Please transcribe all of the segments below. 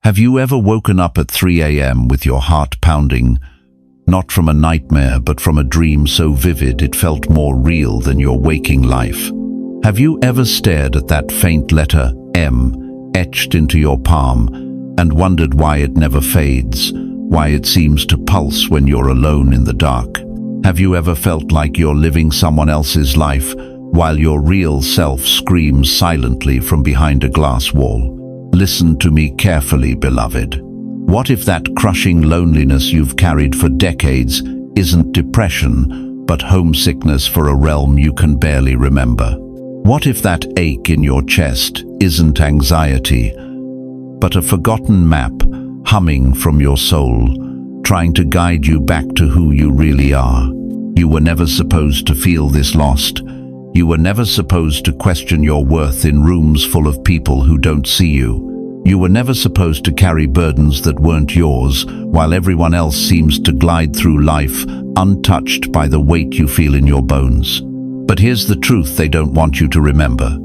Have you ever woken up at 3 a.m. with your heart pounding, not from a nightmare but from a dream so vivid it felt more real than your waking life? Have you ever stared at that faint letter M etched into your palm and wondered why it never fades, why it seems to pulse when you're alone in the dark? Have you ever felt like you're living someone else's life while your real self screams silently from behind a glass wall? Listen to me carefully, beloved. What if that crushing loneliness you've carried for decades isn't depression, but homesickness for a realm you can barely remember? What if that ache in your chest isn't anxiety, but a forgotten map humming from your soul, trying to guide you back to who you really are? You were never supposed to feel this lost. You were never supposed to question your worth in rooms full of people who don't see you. You were never supposed to carry burdens that weren't yours, while everyone else seems to glide through life untouched by the weight you feel in your bones. But here's the truth they don't want you to remember.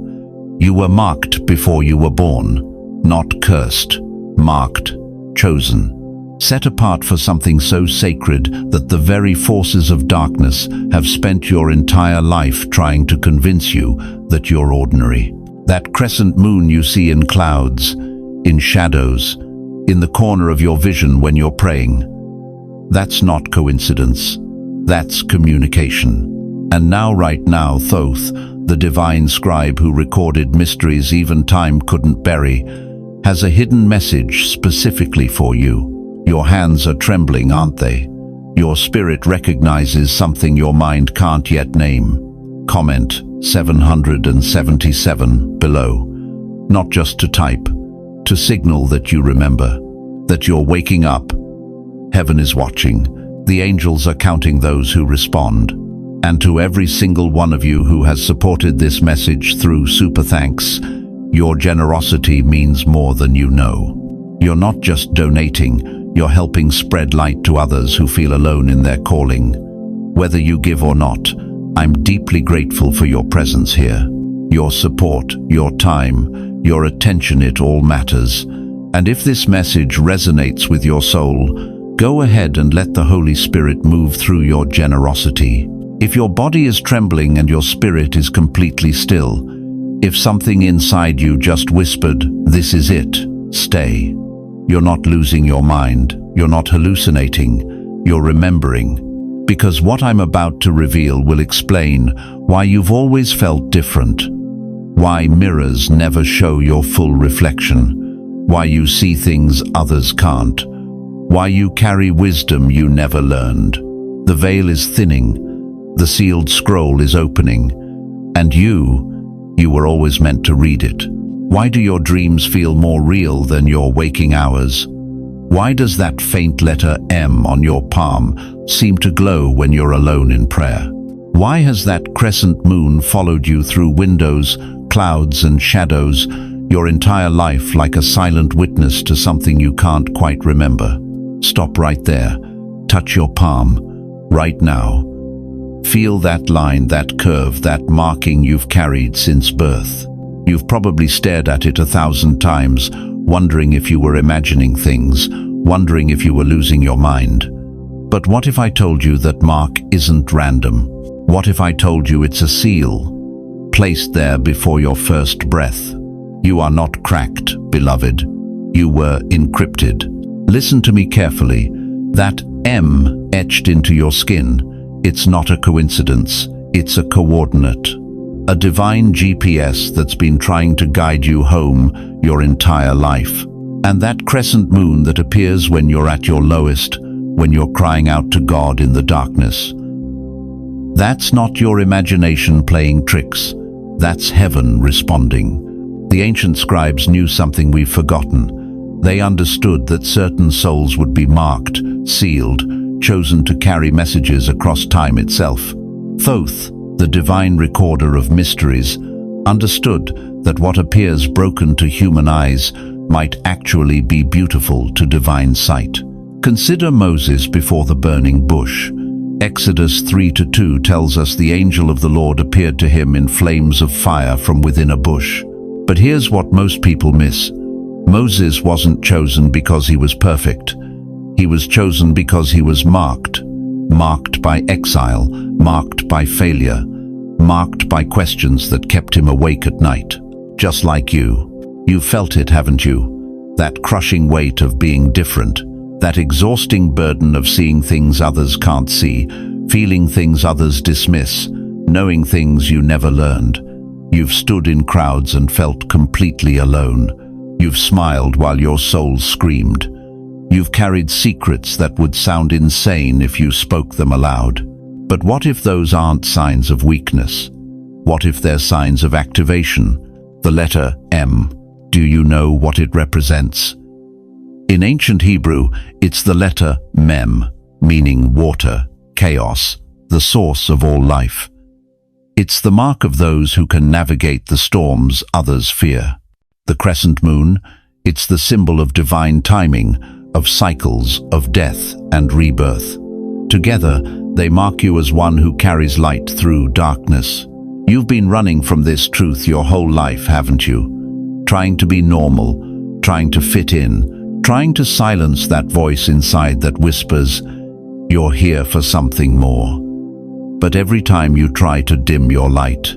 You were marked before you were born, not cursed, marked, chosen. Set apart for something so sacred that the very forces of darkness have spent your entire life trying to convince you that you're ordinary. That crescent moon you see in clouds, in shadows, in the corner of your vision when you're praying, that's not coincidence. That's communication. And now, right now, Thoth, the divine scribe who recorded mysteries even time couldn't bury, has a hidden message specifically for you. Your hands are trembling, aren't they? Your spirit recognizes something your mind can't yet name. Comment 777 below. Not just to type, to signal that you remember, that you're waking up. Heaven is watching. The angels are counting those who respond. And to every single one of you who has supported this message through super thanks, your generosity means more than you know. You're not just donating, you're helping spread light to others who feel alone in their calling. Whether you give or not, I'm deeply grateful for your presence here. Your support, your time, your attention, it all matters. And if this message resonates with your soul, go ahead and let the Holy Spirit move through your generosity. If your body is trembling and your spirit is completely still, if something inside you just whispered, "This is it, stay," you're not losing your mind, you're not hallucinating, you're remembering. Because what I'm about to reveal will explain why you've always felt different, why mirrors never show your full reflection, why you see things others can't, why you carry wisdom you never learned. The veil is thinning, the sealed scroll is opening, and you were always meant to read it. Why do your dreams feel more real than your waking hours? Why does that faint letter M on your palm seem to glow when you're alone in prayer? Why has that crescent moon followed you through windows, clouds and shadows your entire life like a silent witness to something you can't quite remember? Stop right there. Touch your palm, right now. Feel that line, that curve, that marking you've carried since birth. You've probably stared at it 1,000 times, wondering if you were imagining things, wondering if you were losing your mind. But what if I told you that mark isn't random? What if I told you it's a seal, placed there before your first breath? You are not cracked, beloved. You were encrypted. Listen to me carefully. That M etched into your skin, it's not a coincidence, it's a coordinate. A divine GPS that's been trying to guide you home your entire life. And that crescent moon that appears when you're at your lowest, when you're crying out to God in the darkness. That's not your imagination playing tricks. That's heaven responding. The ancient scribes knew something we've forgotten. They understood that certain souls would be marked, sealed, chosen to carry messages across time itself. Thoth, the divine recorder of mysteries, understood that what appears broken to human eyes might actually be beautiful to divine sight. Consider Moses before the burning bush. Exodus 3:2 tells us the angel of the Lord appeared to him in flames of fire from within a bush. But here's what most people miss. Moses wasn't chosen because he was perfect. He was chosen because he was marked. Marked by exile, marked by failure, marked by questions that kept him awake at night. Just like you. You felt it, haven't you? That crushing weight of being different. That exhausting burden of seeing things others can't see, feeling things others dismiss, knowing things you never learned. You've stood in crowds and felt completely alone. You've smiled while your soul screamed. You've carried secrets that would sound insane if you spoke them aloud. But what if those aren't signs of weakness? What if they're signs of activation? The letter M. Do you know what it represents? In ancient Hebrew, it's the letter Mem, meaning water, chaos, the source of all life. It's the mark of those who can navigate the storms others fear. The crescent moon, it's the symbol of divine timing, of cycles, of death and rebirth. Together, they mark you as one who carries light through darkness. You've been running from this truth your whole life, haven't you? Trying to be normal, trying to fit in, trying to silence that voice inside that whispers, "You're here for something more." But every time you try to dim your light,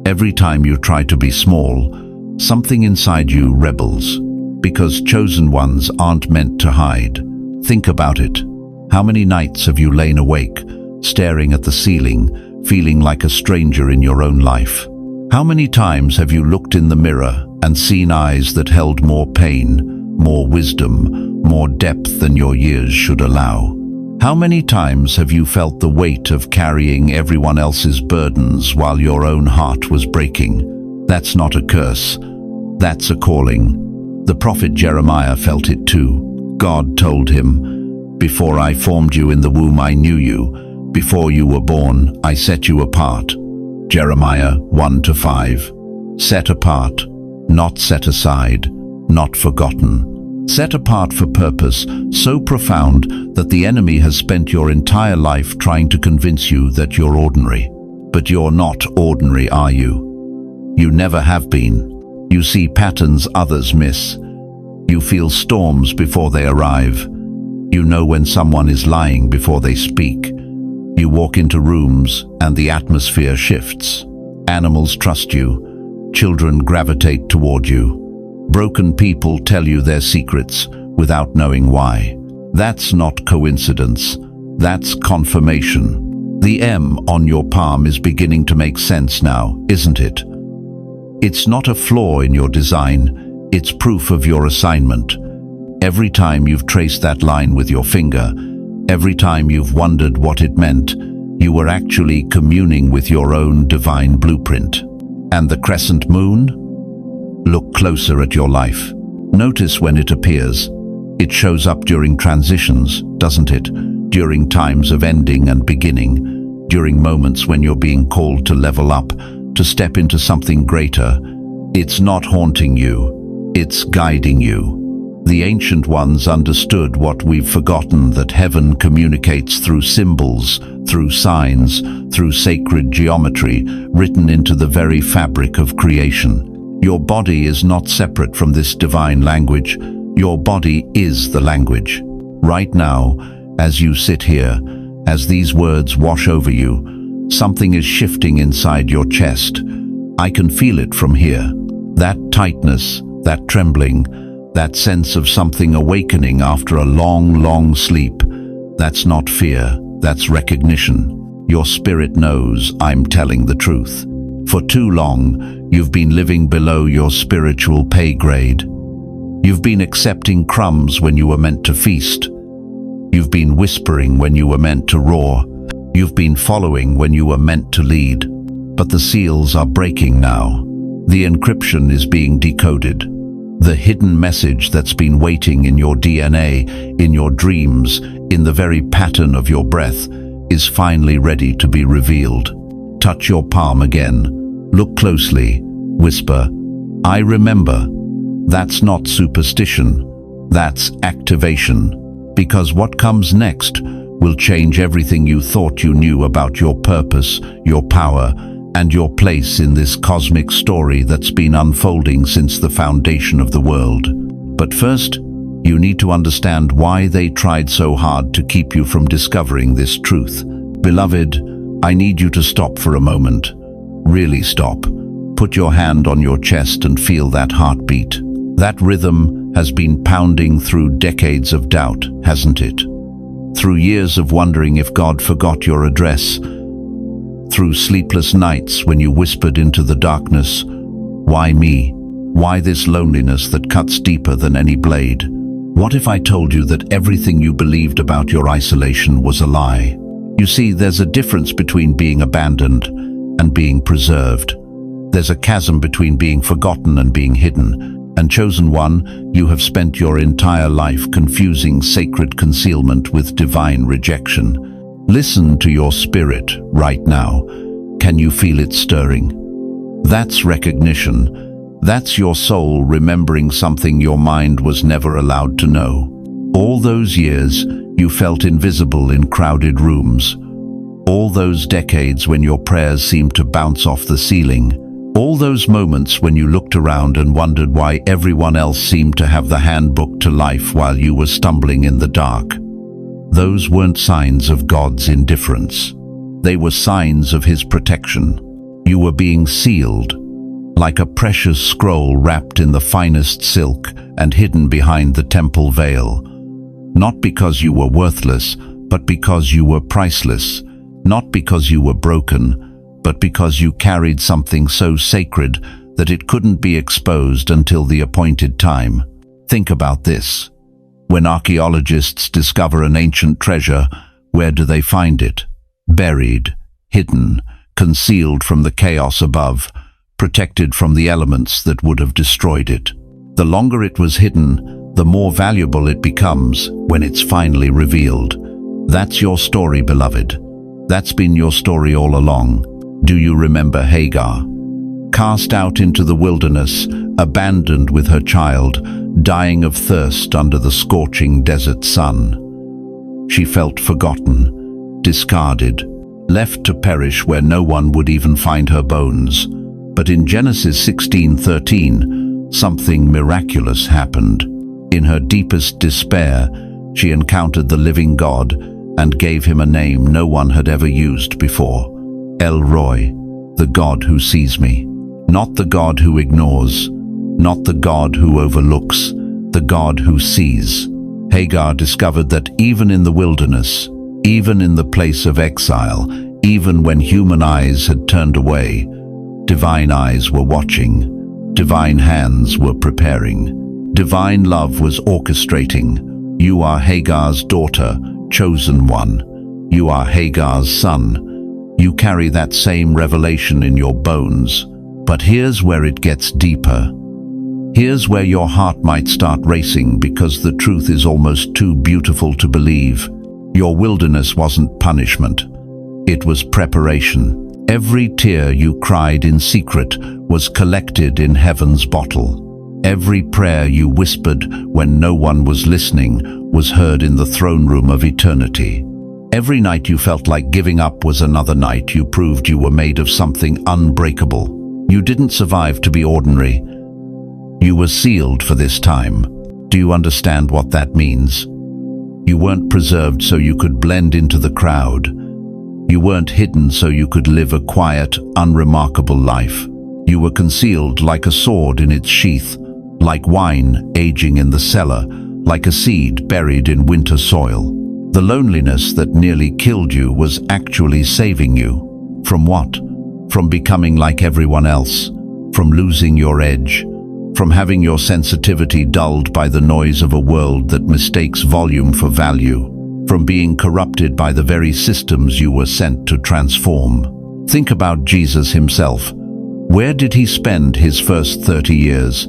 every time you try to be small, something inside you rebels. Because chosen ones aren't meant to hide. Think about it. How many nights have you lain awake, staring at the ceiling, feeling like a stranger in your own life? How many times have you looked in the mirror and seen eyes that held more pain, more wisdom, more depth than your years should allow? How many times have you felt the weight of carrying everyone else's burdens while your own heart was breaking? That's not a curse. That's a calling. The prophet Jeremiah felt it too. God told him, "Before I formed you in the womb I knew you. Before you were born I set you apart." Jeremiah 1-5. Set apart, not set aside, not forgotten. Set apart for purpose so profound that the enemy has spent your entire life trying to convince you that you're ordinary. But you're not ordinary, are you? You never have been. You see patterns others miss. You feel storms before they arrive. You know when someone is lying before they speak. You walk into rooms and the atmosphere shifts. Animals trust you. Children gravitate toward you. Broken people tell you their secrets without knowing why. That's not coincidence. That's confirmation. The M on your palm is beginning to make sense now, isn't it? It's not a flaw in your design, it's proof of your assignment. Every time you've traced that line with your finger, every time you've wondered what it meant, you were actually communing with your own divine blueprint. And the crescent moon? Look closer at your life. Notice when it appears. It shows up during transitions, doesn't it? During times of ending and beginning, during moments when you're being called to level up, to step into something greater. It's not haunting you, it's guiding you. The ancient ones understood what we've forgotten, that heaven communicates through symbols, through signs, through sacred geometry, written into the very fabric of creation. Your body is not separate from this divine language. Your body is the language. Right now, as you sit here, as these words wash over you, something is shifting inside your chest. I can feel it from here. That tightness, that trembling, that sense of something awakening after a long, long sleep. That's not fear, that's recognition. Your spirit knows I'm telling the truth. For too long, you've been living below your spiritual pay grade. You've been accepting crumbs when you were meant to feast. You've been whispering when you were meant to roar. You've been following when you were meant to lead. But the seals are breaking now. The encryption is being decoded. The hidden message that's been waiting in your DNA, in your dreams, in the very pattern of your breath, is finally ready to be revealed. Touch your palm again. Look closely. Whisper, "I remember." That's not superstition. That's activation. Because what comes next will change everything you thought you knew about your purpose, your power, and your place in this cosmic story that's been unfolding since the foundation of the world. But first, you need to understand why they tried so hard to keep you from discovering this truth. Beloved, I need you to stop for a moment. Really stop. Put your hand on your chest and feel that heartbeat. That rhythm has been pounding through decades of doubt, hasn't it? Through years of wondering if God forgot your address. Through sleepless nights when you whispered into the darkness, "Why me? Why this loneliness that cuts deeper than any blade?" What if I told you that everything you believed about your isolation was a lie? You see, there's a difference between being abandoned and being preserved. There's a chasm between being forgotten and being hidden. And chosen one, you have spent your entire life confusing sacred concealment with divine rejection. Listen to your spirit right now. Can you feel it stirring? That's recognition. That's your soul remembering something your mind was never allowed to know. All those years, you felt invisible in crowded rooms. All those decades when your prayers seemed to bounce off the ceiling. All those moments when you looked around and wondered why everyone else seemed to have the handbook to life while you were stumbling in the dark. Those weren't signs of God's indifference. They were signs of His protection. You were being sealed, like a precious scroll wrapped in the finest silk and hidden behind the temple veil. Not because you were worthless, but because you were priceless. Not because you were broken, but because you carried something so sacred that it couldn't be exposed until the appointed time. Think about this. When archaeologists discover an ancient treasure, where do they find it? Buried, hidden, concealed from the chaos above, protected from the elements that would have destroyed it. The longer it was hidden, the more valuable it becomes when it's finally revealed. That's your story, beloved. That's been your story all along. Do you remember Hagar? Cast out into the wilderness, abandoned with her child, dying of thirst under the scorching desert sun. She felt forgotten, discarded, left to perish where no one would even find her bones. But in Genesis 16:13, something miraculous happened. In her deepest despair, she encountered the living God and gave Him a name no one had ever used before. El Roi, the God who sees me. Not the God who ignores, not the God who overlooks, the God who sees. Hagar discovered that even in the wilderness, even in the place of exile, even when human eyes had turned away, divine eyes were watching, divine hands were preparing, divine love was orchestrating. You are Hagar's daughter, chosen one. You are Hagar's son. You carry that same revelation in your bones. But here's where it gets deeper. Here's where your heart might start racing because the truth is almost too beautiful to believe. Your wilderness wasn't punishment. It was preparation. Every tear you cried in secret was collected in heaven's bottle. Every prayer you whispered when no one was listening was heard in the throne room of eternity. Every night you felt like giving up was another night you proved you were made of something unbreakable. You didn't survive to be ordinary. You were sealed for this time. Do you understand what that means? You weren't preserved so you could blend into the crowd. You weren't hidden so you could live a quiet, unremarkable life. You were concealed like a sword in its sheath, like wine aging in the cellar, like a seed buried in winter soil. The loneliness that nearly killed you was actually saving you. From what? From becoming like everyone else, from losing your edge, from having your sensitivity dulled by the noise of a world that mistakes volume for value, from being corrupted by the very systems you were sent to transform. Think about Jesus Himself. Where did He spend His first 30 years?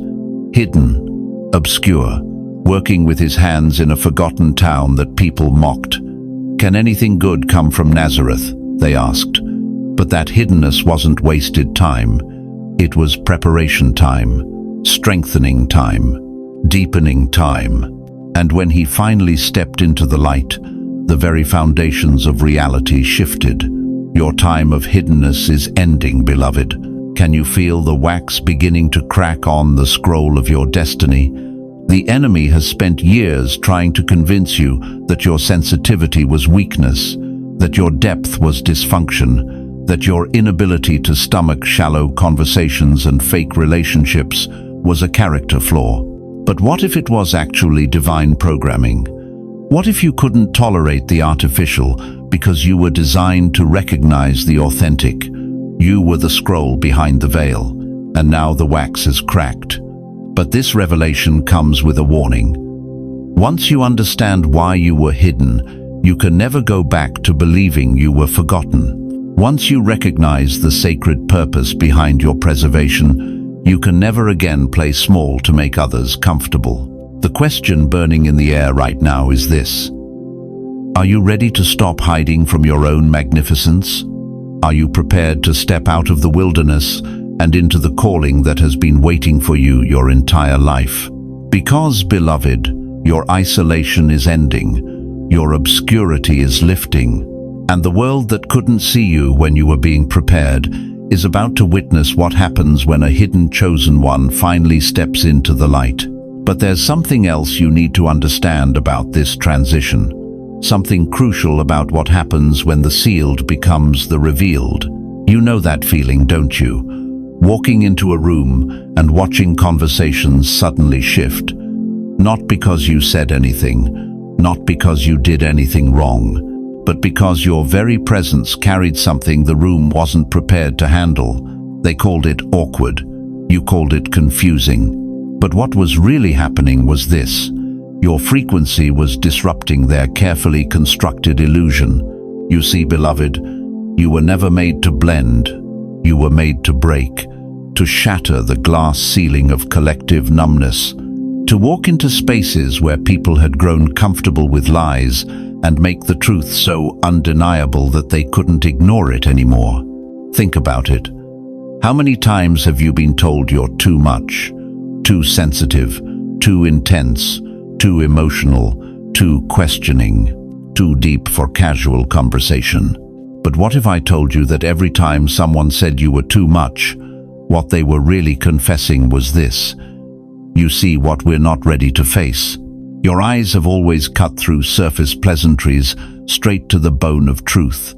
Hidden, obscure, working with His hands in a forgotten town that people mocked. Can anything good come from Nazareth? They asked. But that hiddenness wasn't wasted time. It was preparation time, strengthening time, deepening time. And when He finally stepped into the light, the very foundations of reality shifted. Your time of hiddenness is ending, beloved. Can you feel the wax beginning to crack on the scroll of your destiny? The enemy has spent years trying to convince you that your sensitivity was weakness, that your depth was dysfunction, that your inability to stomach shallow conversations and fake relationships was a character flaw. But what if it was actually divine programming? What if you couldn't tolerate the artificial because you were designed to recognize the authentic? You were the scroll behind the veil, and now the wax is cracked. But this revelation comes with a warning. Once you understand why you were hidden, you can never go back to believing you were forgotten. Once you recognize the sacred purpose behind your preservation, you can never again play small to make others comfortable. The question burning in the air right now is this: are you ready to stop hiding from your own magnificence? Are you prepared to step out of the wilderness and into the calling that has been waiting for you your entire life? Because, beloved, your isolation is ending, your obscurity is lifting, and the world that couldn't see you when you were being prepared is about to witness what happens when a hidden chosen one finally steps into the light. But there's something else you need to understand about this transition. Something crucial about what happens when the sealed becomes the revealed. You know that feeling, don't you? Walking into a room and watching conversations suddenly shift. Not because you said anything, not because you did anything wrong, but because your very presence carried something the room wasn't prepared to handle. They called it awkward. You called it confusing. But what was really happening was this: your frequency was disrupting their carefully constructed illusion. You see, beloved, you were never made to blend. You were made to break, to shatter the glass ceiling of collective numbness, to walk into spaces where people had grown comfortable with lies and make the truth so undeniable that they couldn't ignore it anymore. Think about it. How many times have you been told you're too much? Too sensitive, too intense, too emotional, too questioning, too deep for casual conversation. But what if I told you that every time someone said you were too much, what they were really confessing was this: you see what we're not ready to face. Your eyes have always cut through surface pleasantries straight to the bone of truth.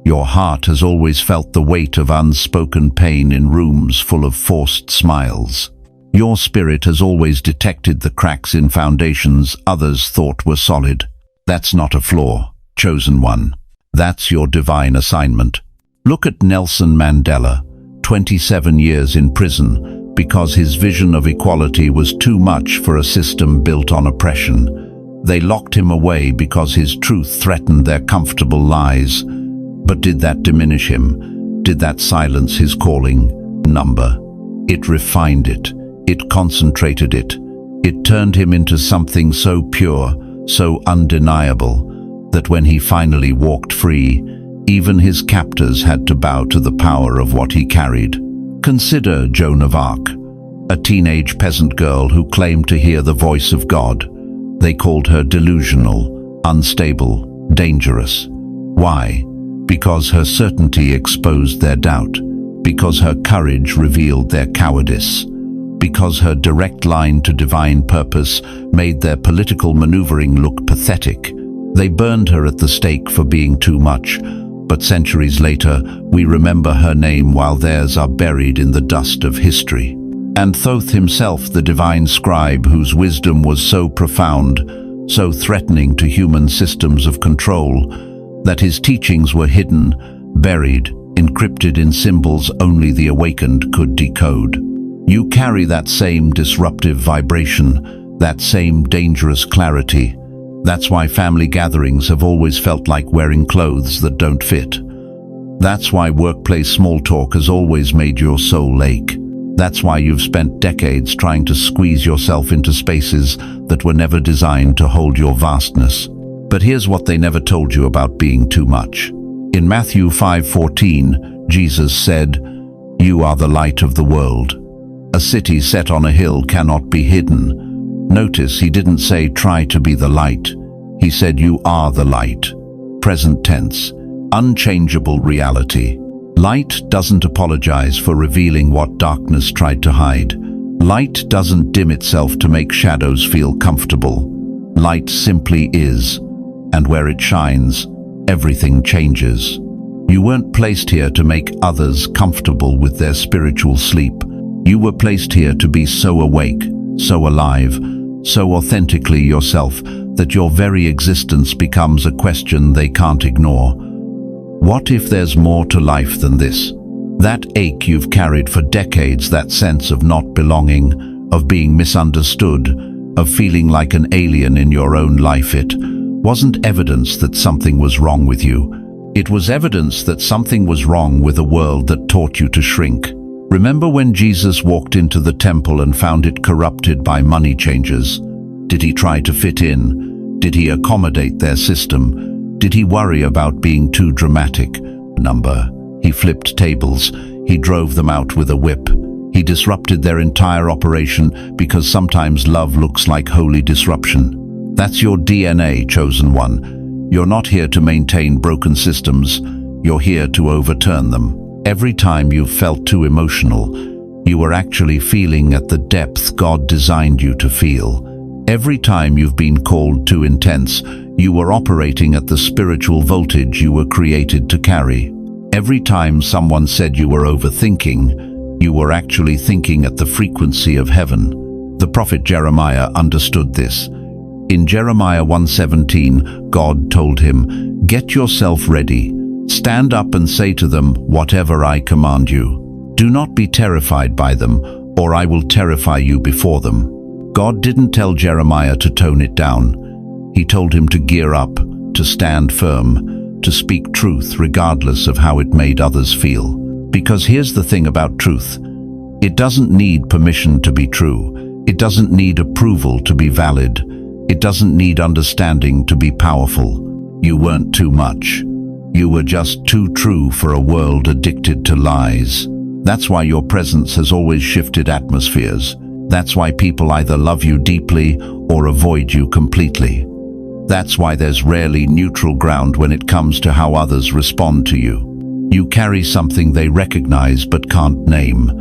Your heart has always felt the weight of unspoken pain in rooms full of forced smiles. Your spirit has always detected the cracks in foundations others thought were solid. That's not a flaw, chosen one. That's your divine assignment. Look at Nelson Mandela, 27 years in prison because his vision of equality was too much for a system built on oppression. They locked him away because his truth threatened their comfortable lies. But did that diminish him? Did that silence his calling? Number. It refined it. It concentrated it. It turned him into something so pure, so undeniable, that when he finally walked free, even his captors had to bow to the power of what he carried. Consider Joan of Arc, a teenage peasant girl who claimed to hear the voice of God. They called her delusional, unstable, dangerous. Why? Because her certainty exposed their doubt, because her courage revealed their cowardice, because her direct line to divine purpose made their political maneuvering look pathetic. They burned her at the stake for being too much, but centuries later we remember her name while theirs are buried in the dust of history. And Thoth himself, the divine scribe whose wisdom was so profound, so threatening to human systems of control, that his teachings were hidden, buried, encrypted in symbols only the awakened could decode. You carry that same disruptive vibration, that same dangerous clarity. That's why family gatherings have always felt like wearing clothes that don't fit. That's why workplace small talk has always made your soul ache. That's why you've spent decades trying to squeeze yourself into spaces that were never designed to hold your vastness. But here's what they never told you about being too much. In Matthew 5:14, Jesus said, "You are the light of the world. A city set on a hill cannot be hidden." Notice he didn't say try to be the light. He said you are the light. Present tense. Unchangeable reality. Light doesn't apologize for revealing what darkness tried to hide. Light doesn't dim itself to make shadows feel comfortable. Light simply is, and where it shines, everything changes. You weren't placed here to make others comfortable with their spiritual sleep. You were placed here to be so awake, so alive, so authentically yourself that your very existence becomes a question they can't ignore. What if there's more to life than this? That ache you've carried for decades, that sense of not belonging, of being misunderstood, of feeling like an alien in your own life, it wasn't evidence that something was wrong with you. It was evidence that something was wrong with a world that taught you to shrink. Remember when Jesus walked into the temple and found it corrupted by money changers? Did he try to fit in? Did he accommodate their system? Did he worry about being too dramatic? He flipped tables. He drove them out with a whip. He disrupted their entire operation because sometimes love looks like holy disruption. That's your DNA, chosen one. You're not here to maintain broken systems. You're here to overturn them. Every time you've felt too emotional, you were actually feeling at the depth God designed you to feel. Every time you've been called too intense, you were operating at the spiritual voltage you were created to carry. Every time someone said you were overthinking, you were actually thinking at the frequency of heaven. The prophet Jeremiah understood this. In Jeremiah 1:17, God told him, "Get yourself ready. Stand up and say to them whatever I command you. Do not be terrified by them, or I will terrify you before them." God didn't tell Jeremiah to tone it down. He told him to gear up, to stand firm, to speak truth regardless of how it made others feel. Because here's the thing about truth. It doesn't need permission to be true. It doesn't need approval to be valid. It doesn't need understanding to be powerful. You weren't too much. You were just too true for a world addicted to lies. That's why your presence has always shifted atmospheres. That's why people either love you deeply or avoid you completely. That's why there's rarely neutral ground when it comes to how others respond to you. You carry something they recognize but can't name.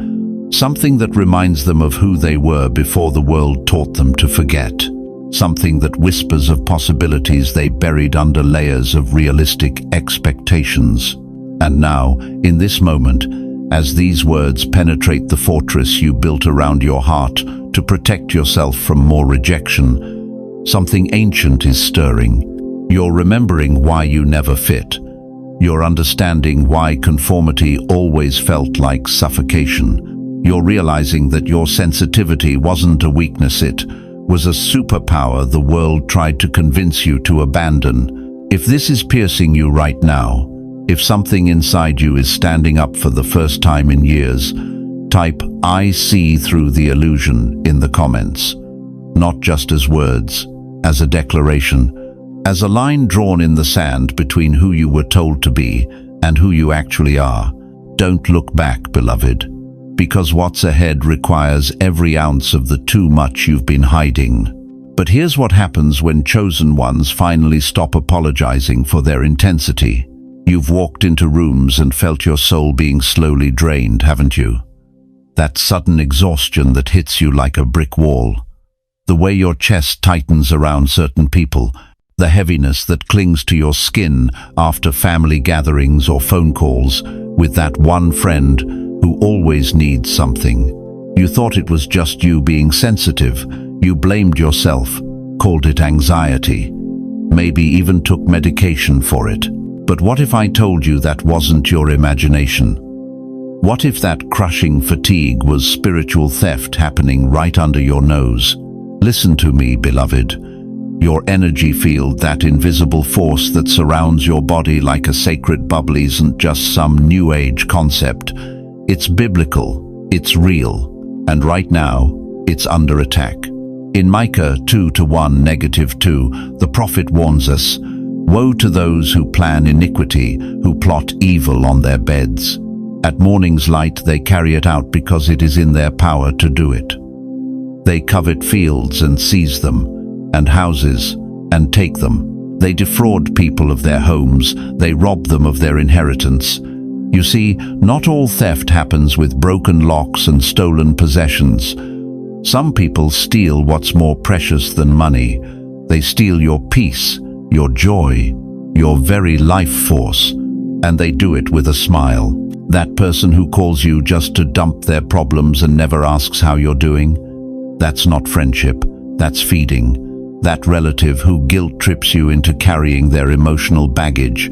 Something that reminds them of who they were before the world taught them to forget. Something that whispers of possibilities they buried under layers of realistic expectations. And now, in this moment, as these words penetrate the fortress you built around your heart to protect yourself from more rejection, something ancient is stirring. You're remembering why you never fit. You're understanding why conformity always felt like suffocation. You're realizing that your sensitivity wasn't a weakness, it was a superpower the world tried to convince you to abandon. If this is piercing you right now, if something inside you is standing up for the first time in years, type "I see through the illusion" in the comments. Not just as words, as a declaration, as a line drawn in the sand between who you were told to be and who you actually are. Don't look back, beloved, because what's ahead requires every ounce of the too much you've been hiding. But here's what happens when chosen ones finally stop apologizing for their intensity. You've walked into rooms and felt your soul being slowly drained, haven't you? That sudden exhaustion that hits you like a brick wall. The way your chest tightens around certain people, the heaviness that clings to your skin after family gatherings or phone calls with that one friend who always needs something. You thought it was just you being sensitive. You blamed yourself, called it anxiety, maybe even took medication for it. But what if I told you that wasn't your imagination? What if that crushing fatigue was spiritual theft happening right under your nose? Listen to me, beloved. Your energy field, that invisible force that surrounds your body like a sacred bubble, isn't just some new age concept. It's biblical, it's real, and right now, it's under attack. In Micah 2:1-2, the prophet warns us, "Woe to those who plan iniquity, who plot evil on their beds. At morning's light they carry it out because it is in their power to do it. They covet fields and seize them, and houses, and take them. They defraud people of their homes, they rob them of their inheritance." You see, not all theft happens with broken locks and stolen possessions. Some people steal what's more precious than money. They steal your peace, your joy, your very life force, and they do it with a smile. That person who calls you just to dump their problems and never asks how you're doing, that's not friendship, that's feeding. That relative who guilt trips you into carrying their emotional baggage,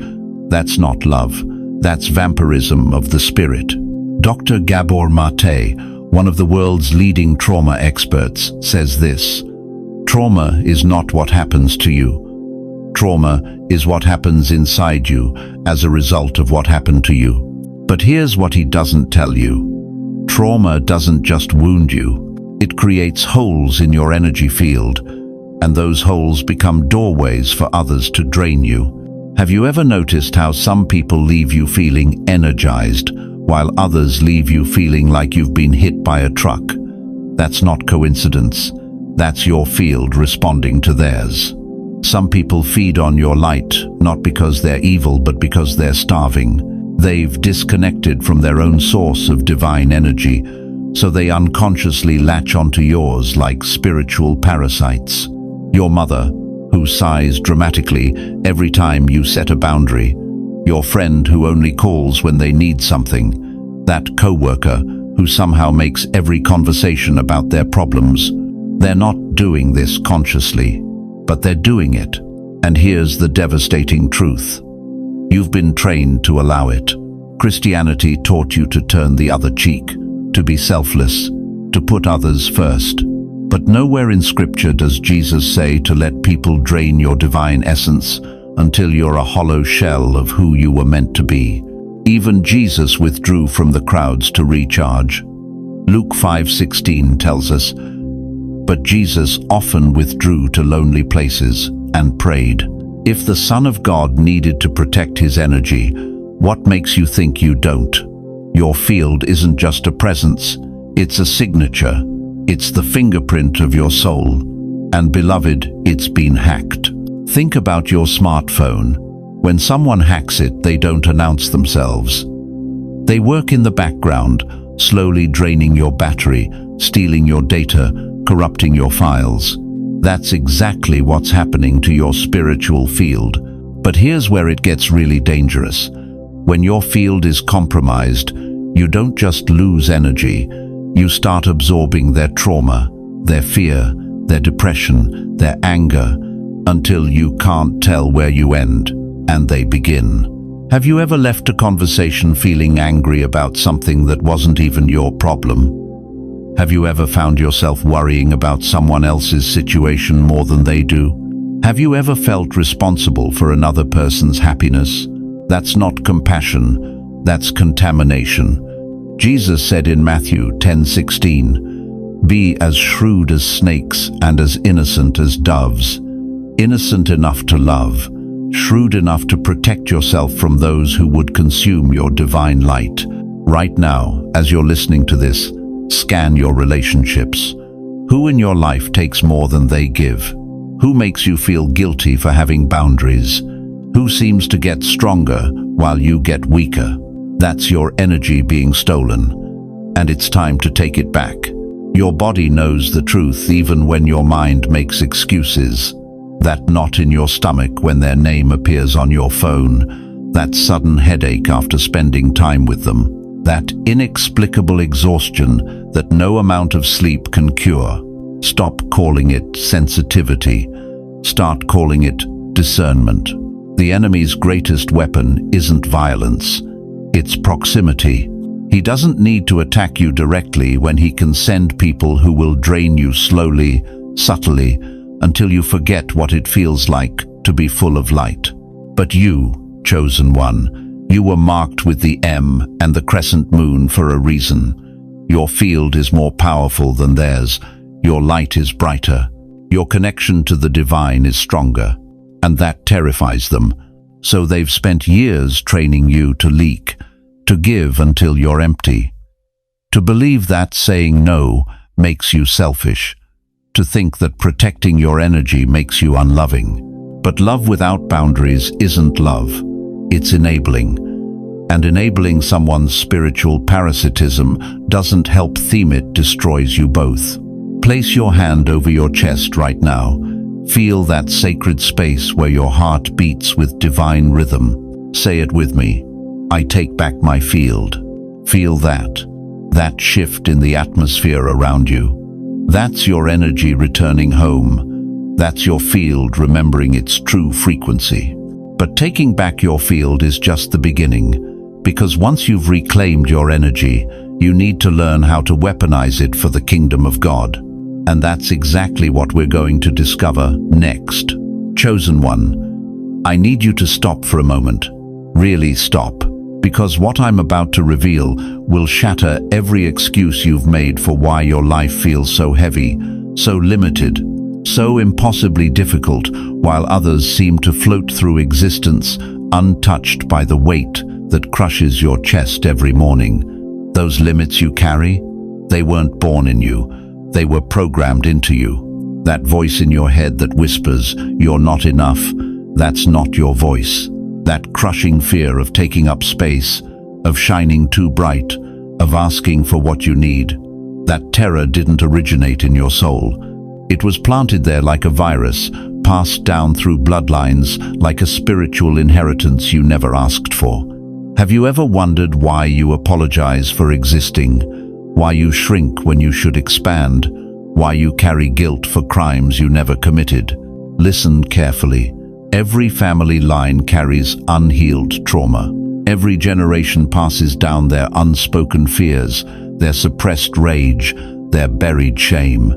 that's not love, that's vampirism of the spirit. Dr. Gabor Mate, one of the world's leading trauma experts, says this: trauma is not what happens to you. Trauma is what happens inside you as a result of what happened to you. But here's what he doesn't tell you. Trauma doesn't just wound you, it creates holes in your energy field, and those holes become doorways for others to drain you. Have you ever noticed how some people leave you feeling energized, while others leave you feeling like you've been hit by a truck? That's not coincidence. That's your field responding to theirs. Some people feed on your light, not because they're evil, but because they're starving. They've disconnected from their own source of divine energy, so they unconsciously latch onto yours like spiritual parasites. Your mother, who sighs dramatically every time you set a boundary. Your friend who only calls when they need something. That coworker who somehow makes every conversation about their problems. They're not doing this consciously, but they're doing it. And here's the devastating truth. You've been trained to allow it. Christianity taught you to turn the other cheek, to be selfless, to put others first. But nowhere in Scripture does Jesus say to let people drain your divine essence until you're a hollow shell of who you were meant to be. Even Jesus withdrew from the crowds to recharge. Luke 5:16 tells us, "But Jesus often withdrew to lonely places and prayed." If the Son of God needed to protect his energy, what makes you think you don't? Your field isn't just a presence, it's a signature. It's the fingerprint of your soul. And beloved, it's been hacked. Think about your smartphone. When someone hacks it, they don't announce themselves. They work in the background, slowly draining your battery, stealing your data, corrupting your files. That's exactly what's happening to your spiritual field. But here's where it gets really dangerous. When your field is compromised, you don't just lose energy, you start absorbing their trauma, their fear, their depression, their anger, until you can't tell where you end, and they begin. Have you ever left a conversation feeling angry about something that wasn't even your problem? Have you ever found yourself worrying about someone else's situation more than they do? Have you ever felt responsible for another person's happiness? That's not compassion, that's contamination. Jesus said in Matthew 10:16, "Be as shrewd as snakes and as innocent as doves." Innocent enough to love, shrewd enough to protect yourself from those who would consume your divine light. Right now, as you're listening to this, scan your relationships. Who in your life takes more than they give? Who makes you feel guilty for having boundaries? Who seems to get stronger while you get weaker? That's your energy being stolen, and it's time to take it back. Your body knows the truth even when your mind makes excuses. That knot in your stomach when their name appears on your phone, that sudden headache after spending time with them, that inexplicable exhaustion that no amount of sleep can cure. Stop calling it sensitivity. Start calling it discernment. The enemy's greatest weapon isn't violence, it's proximity. He doesn't need to attack you directly when he can send people who will drain you slowly, subtly, until you forget what it feels like to be full of light. But you, chosen one, you were marked with the M and the crescent moon for a reason. Your field is more powerful than theirs. Your light is brighter. Your connection to the divine is stronger. And that terrifies them. So they've spent years training you to leak, to give until you're empty. To believe that saying no makes you selfish. To think that protecting your energy makes you unloving. But love without boundaries isn't love. It's enabling. And enabling someone's spiritual parasitism doesn't help them, it destroys you both. Place your hand over your chest right now. Feel that sacred space where your heart beats with divine rhythm. Say it with me. I take back my field. Feel that shift in the atmosphere around you. That's your energy returning home. That's your field remembering its true frequency. But taking back your field is just the beginning, because once you've reclaimed your energy, you need to learn how to weaponize it for the kingdom of God. And that's exactly what we're going to discover next. Chosen one, I need you to stop for a moment. Really stop. Because what I'm about to reveal will shatter every excuse you've made for why your life feels so heavy, so limited, so impossibly difficult, while others seem to float through existence untouched by the weight that crushes your chest every morning. Those limits you carry, they weren't born in you. They were programmed into you. That voice in your head that whispers, "You're not enough," that's not your voice. That crushing fear of taking up space, of shining too bright, of asking for what you need, that terror didn't originate in your soul. It was planted there like a virus, passed down through bloodlines, like a spiritual inheritance you never asked for. Have you ever wondered why you apologize for existing? Why you shrink when you should expand? Why you carry guilt for crimes you never committed? Listen carefully. Every family line carries unhealed trauma. Every generation passes down their unspoken fears, their suppressed rage, their buried shame.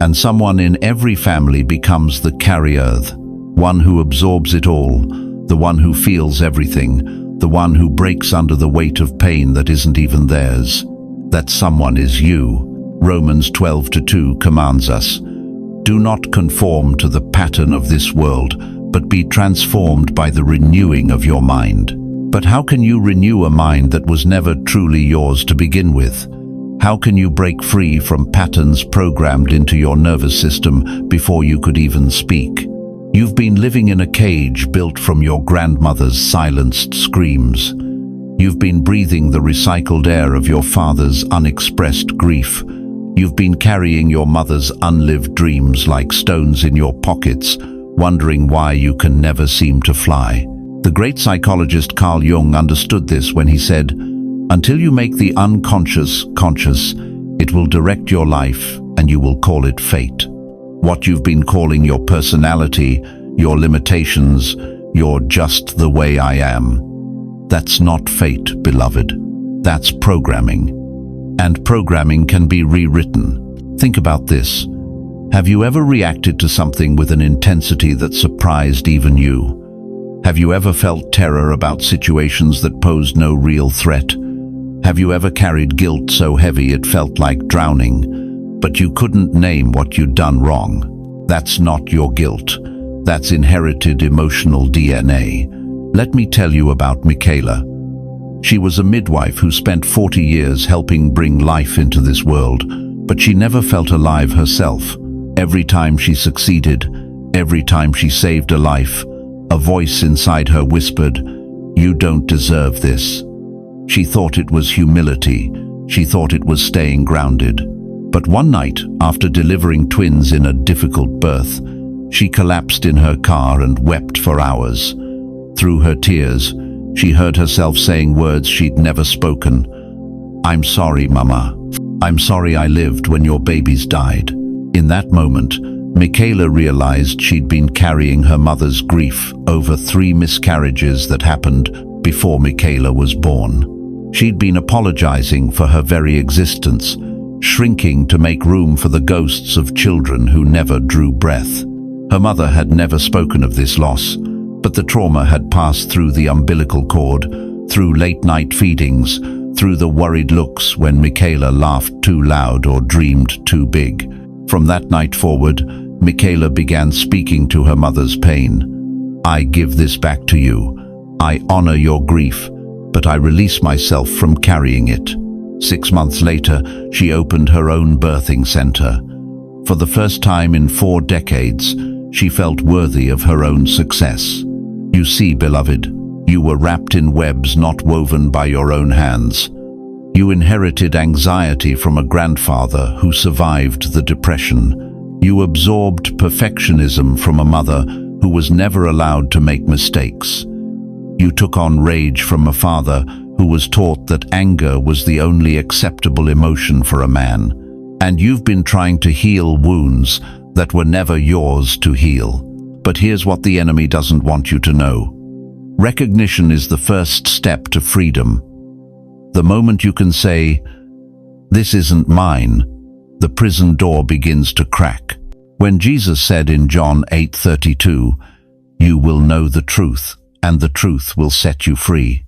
And someone in every family becomes the carrier, one who absorbs it all, the one who feels everything, the one who breaks under the weight of pain that isn't even theirs. That someone is you. Romans 12:2 commands us, "Do not conform to the pattern of this world, but be transformed by the renewing of your mind." But how can you renew a mind that was never truly yours to begin with? How can you break free from patterns programmed into your nervous system before you could even speak? You've been living in a cage built from your grandmother's silenced screams. You've been breathing the recycled air of your father's unexpressed grief. You've been carrying your mother's unlived dreams like stones in your pockets, wondering why you can never seem to fly. The great psychologist Carl Jung understood this when he said, "Until you make the unconscious conscious, it will direct your life and you will call it fate." What you've been calling your personality, your limitations, your just the way I am, that's not fate, beloved. That's programming. And programming can be rewritten. Think about this. Have you ever reacted to something with an intensity that surprised even you? Have you ever felt terror about situations that posed no real threat? Have you ever carried guilt so heavy it felt like drowning, but you couldn't name what you'd done wrong? That's not your guilt. That's inherited emotional DNA. Let me tell you about Michaela. She was a midwife who spent 40 years helping bring life into this world, but she never felt alive herself. Every time she succeeded, every time she saved a life, a voice inside her whispered, "You don't deserve this." She thought it was humility. She thought it was staying grounded. But one night, after delivering twins in a difficult birth, she collapsed in her car and wept for hours. Through her tears, she heard herself saying words she'd never spoken. "I'm sorry, Mama. I'm sorry I lived when your babies died." In that moment, Michaela realized she'd been carrying her mother's grief over 3 miscarriages that happened before Michaela was born. She'd been apologizing for her very existence, shrinking to make room for the ghosts of children who never drew breath. Her mother had never spoken of this loss, but the trauma had passed through the umbilical cord, through late-night feedings, through the worried looks when Michaela laughed too loud or dreamed too big. From that night forward, Michaela began speaking to her mother's pain. "I give this back to you. I honor your grief, but I release myself from carrying it." 6 months later, she opened her own birthing center. For the first time in 4 decades, she felt worthy of her own success. You see, beloved, you were wrapped in webs not woven by your own hands. You inherited anxiety from a grandfather who survived the depression. You absorbed perfectionism from a mother who was never allowed to make mistakes. You took on rage from a father who was taught that anger was the only acceptable emotion for a man. And you've been trying to heal wounds that were never yours to heal. But here's what the enemy doesn't want you to know. Recognition is the first step to freedom. The moment you can say, "This isn't mine," the prison door begins to crack. When Jesus said in John 8:32, "You will know the truth, and the truth will set you free,"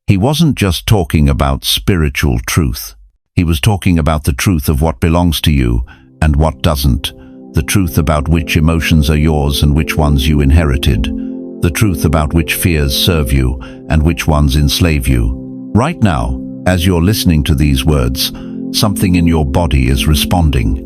he wasn't just talking about spiritual truth. He was talking about the truth of what belongs to you and what doesn't, the truth about which emotions are yours and which ones you inherited, the truth about which fears serve you and which ones enslave you. Right now, as you're listening to these words, something in your body is responding.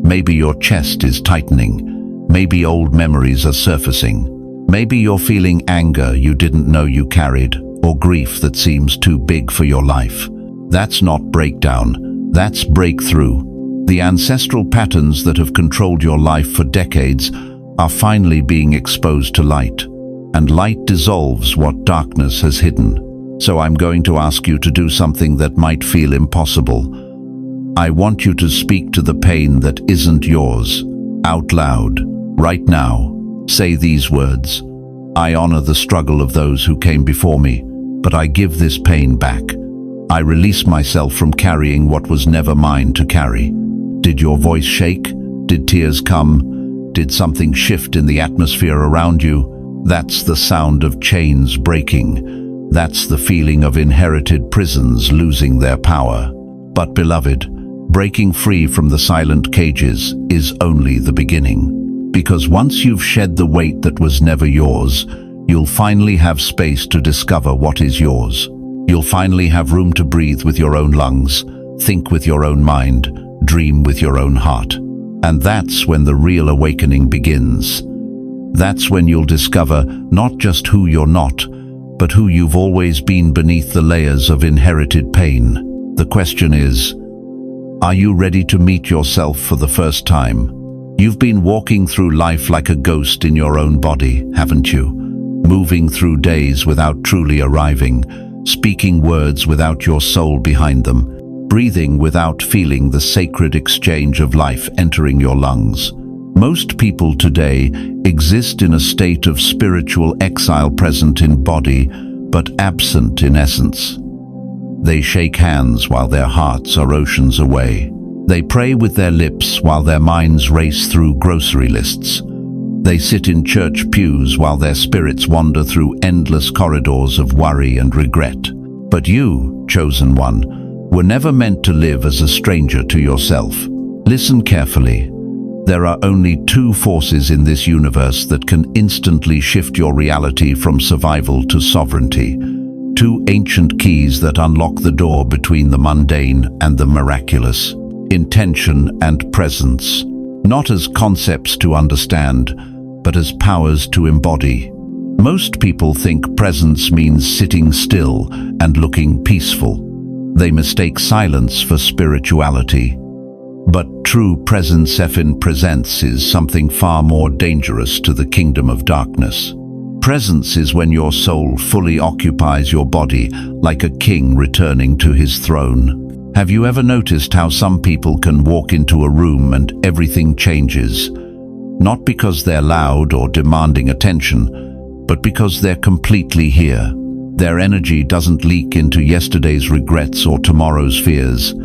Maybe your chest is tightening. Maybe old memories are surfacing. Maybe you're feeling anger you didn't know you carried, or grief that seems too big for your life. That's not breakdown, that's breakthrough. The ancestral patterns that have controlled your life for decades are finally being exposed to light. And light dissolves what darkness has hidden. So I'm going to ask you to do something that might feel impossible. I want you to speak to the pain that isn't yours, out loud, right now. Say these words: "I honor the struggle of those who came before me, but I give this pain back. I release myself from carrying what was never mine to carry." Did your voice shake? Did tears come? Did something shift in the atmosphere around you? That's the sound of chains breaking. That's the feeling of inherited prisons losing their power. But beloved, breaking free from the silent cages is only the beginning. Because once you've shed the weight that was never yours, you'll finally have space to discover what is yours. You'll finally have room to breathe with your own lungs, think with your own mind, dream with your own heart. And that's when the real awakening begins. That's when you'll discover not just who you're not, but who you've always been beneath the layers of inherited pain. The question is, are you ready to meet yourself for the first time? You've been walking through life like a ghost in your own body, haven't you? Moving through days without truly arriving, speaking words without your soul behind them, breathing without feeling the sacred exchange of life entering your lungs. Most people today exist in a state of spiritual exile, present in body, but absent in essence. They shake hands while their hearts are oceans away. They pray with their lips while their minds race through grocery lists. They sit in church pews while their spirits wander through endless corridors of worry and regret. But you, chosen one, were never meant to live as a stranger to yourself. Listen carefully. There are only two forces in this universe that can instantly shift your reality from survival to sovereignty. Two ancient keys that unlock the door between the mundane and the miraculous. Intention and presence. Not as concepts to understand, but as powers to embody. Most people think presence means sitting still and looking peaceful. They mistake silence for spirituality. But true presence presence is something far more dangerous to the kingdom of darkness. Presence is when your soul fully occupies your body, like a king returning to his throne. Have you ever noticed how some people can walk into a room and everything changes? Not because they're loud or demanding attention, but because they're completely here. Their energy doesn't leak into yesterday's regrets or tomorrow's fears.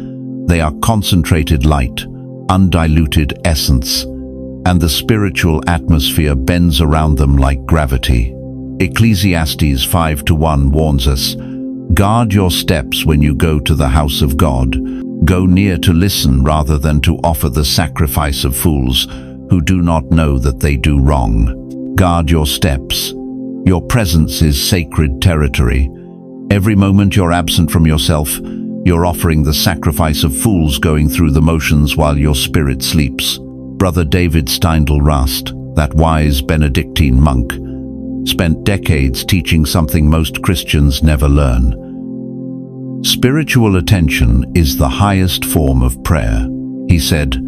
They are concentrated light, undiluted essence, and the spiritual atmosphere bends around them like gravity. Ecclesiastes 5:1 warns us, "Guard your steps when you go to the house of God. Go near to listen rather than to offer the sacrifice of fools who do not know that they do wrong." Guard your steps. Your presence is sacred territory. Every moment you're absent from yourself, you're offering the sacrifice of fools, going through the motions while your spirit sleeps. Brother David Steindl-Rast, that wise Benedictine monk, spent decades teaching something most Christians never learn. Spiritual attention is the highest form of prayer. He said,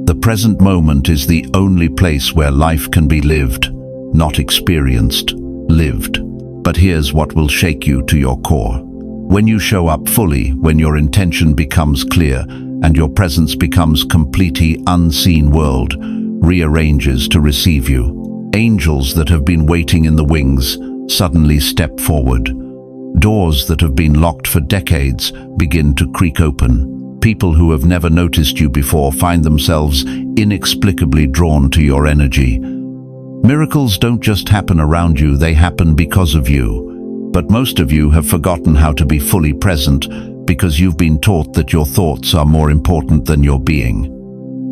"The present moment is the only place where life can be lived, not experienced, lived." But here's what will shake you to your core. When you show up fully, when your intention becomes clear, and your presence becomes completely unseen world rearranges to receive you. Angels that have been waiting in the wings suddenly step forward. Doors that have been locked for decades begin to creak open. People who have never noticed you before find themselves inexplicably drawn to your energy. Miracles don't just happen around you, they happen because of you. But most of you have forgotten how to be fully present because you've been taught that your thoughts are more important than your being.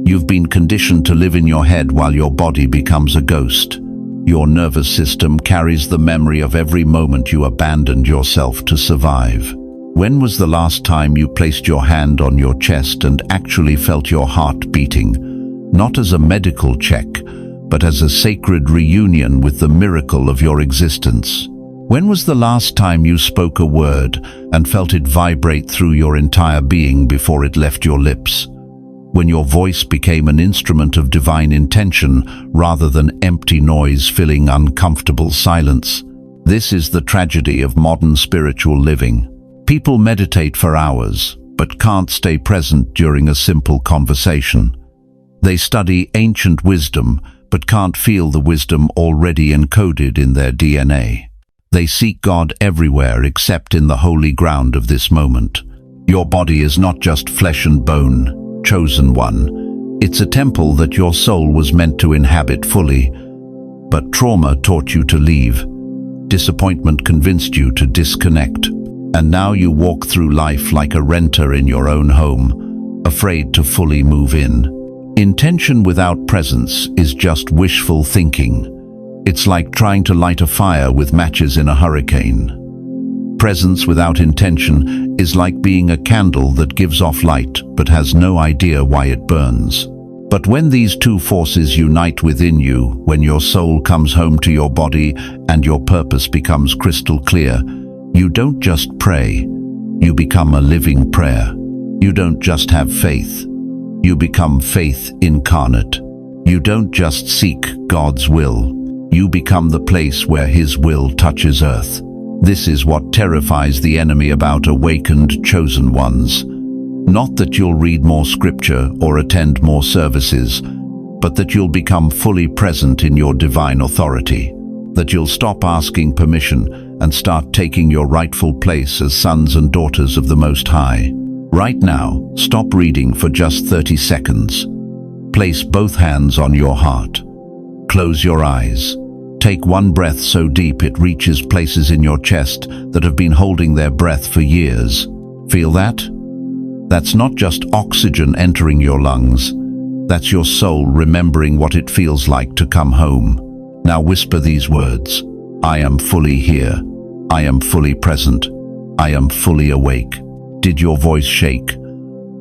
You've been conditioned to live in your head while your body becomes a ghost. Your nervous system carries the memory of every moment you abandoned yourself to survive. When was the last time you placed your hand on your chest and actually felt your heart beating? Not as a medical check, but as a sacred reunion with the miracle of your existence. When was the last time you spoke a word and felt it vibrate through your entire being before it left your lips? When your voice became an instrument of divine intention rather than empty noise filling uncomfortable silence. This is the tragedy of modern spiritual living. People meditate for hours, but can't stay present during a simple conversation. They study ancient wisdom, but can't feel the wisdom already encoded in their DNA. They seek God everywhere except in the holy ground of this moment. Your body is not just flesh and bone, chosen one. It's a temple that your soul was meant to inhabit fully. But trauma taught you to leave. Disappointment convinced you to disconnect. And now you walk through life like a renter in your own home, afraid to fully move in. Intention without presence is just wishful thinking. It's like trying to light a fire with matches in a hurricane. Presence without intention is like being a candle that gives off light but has no idea why it burns. But when these two forces unite within you, when your soul comes home to your body and your purpose becomes crystal clear, you don't just pray, you become a living prayer. You don't just have faith, you become faith incarnate. You don't just seek God's will, you become the place where His will touches earth. This is what terrifies the enemy about awakened chosen ones. Not that you'll read more scripture or attend more services, but that you'll become fully present in your divine authority. That you'll stop asking permission and start taking your rightful place as sons and daughters of the Most High. Right now, stop reading for just 30 seconds. Place both hands on your heart. Close your eyes. Take one breath so deep it reaches places in your chest that have been holding their breath for years. Feel that? That's not just oxygen entering your lungs. That's your soul remembering what it feels like to come home. Now whisper these words. I am fully here. I am fully present. I am fully awake. Did your voice shake?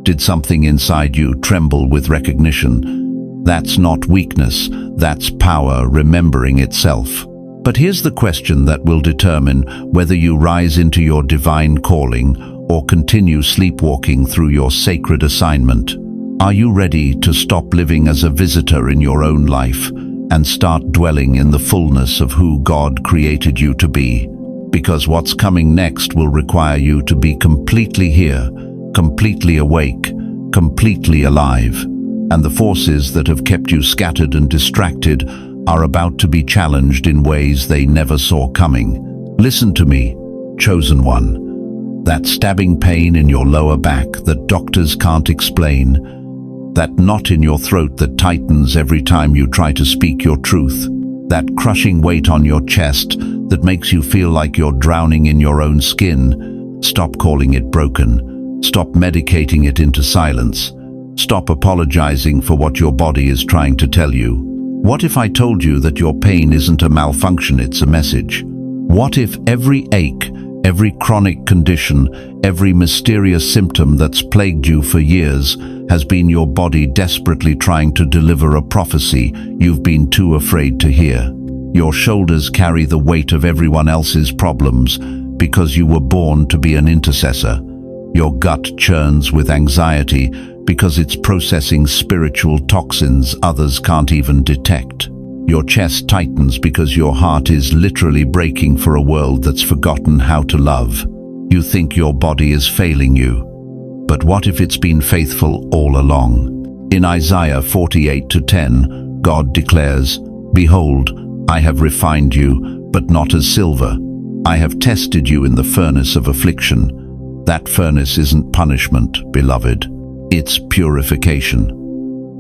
Did something inside you tremble with recognition? That's not weakness, that's power remembering itself. But here's the question that will determine whether you rise into your divine calling or continue sleepwalking through your sacred assignment. Are you ready to stop living as a visitor in your own life and start dwelling in the fullness of who God created you to be? Because what's coming next will require you to be completely here, completely awake, completely alive. And the forces that have kept you scattered and distracted are about to be challenged in ways they never saw coming. Listen to me, chosen one. That stabbing pain in your lower back that doctors can't explain, that knot in your throat that tightens every time you try to speak your truth, that crushing weight on your chest that makes you feel like you're drowning in your own skin. Stop calling it broken. Stop medicating it into silence. Stop apologizing for what your body is trying to tell you. What if I told you that your pain isn't a malfunction, it's a message? What if every ache, every chronic condition, every mysterious symptom that's plagued you for years has been your body desperately trying to deliver a prophecy you've been too afraid to hear? Your shoulders carry the weight of everyone else's problems because you were born to be an intercessor. Your gut churns with anxiety because it's processing spiritual toxins others can't even detect. Your chest tightens because your heart is literally breaking for a world that's forgotten how to love. You think your body is failing you. But what if it's been faithful all along? In Isaiah 48:10, God declares, "Behold, I have refined you, but not as silver. I have tested you in the furnace of affliction." That furnace isn't punishment, beloved. It's purification.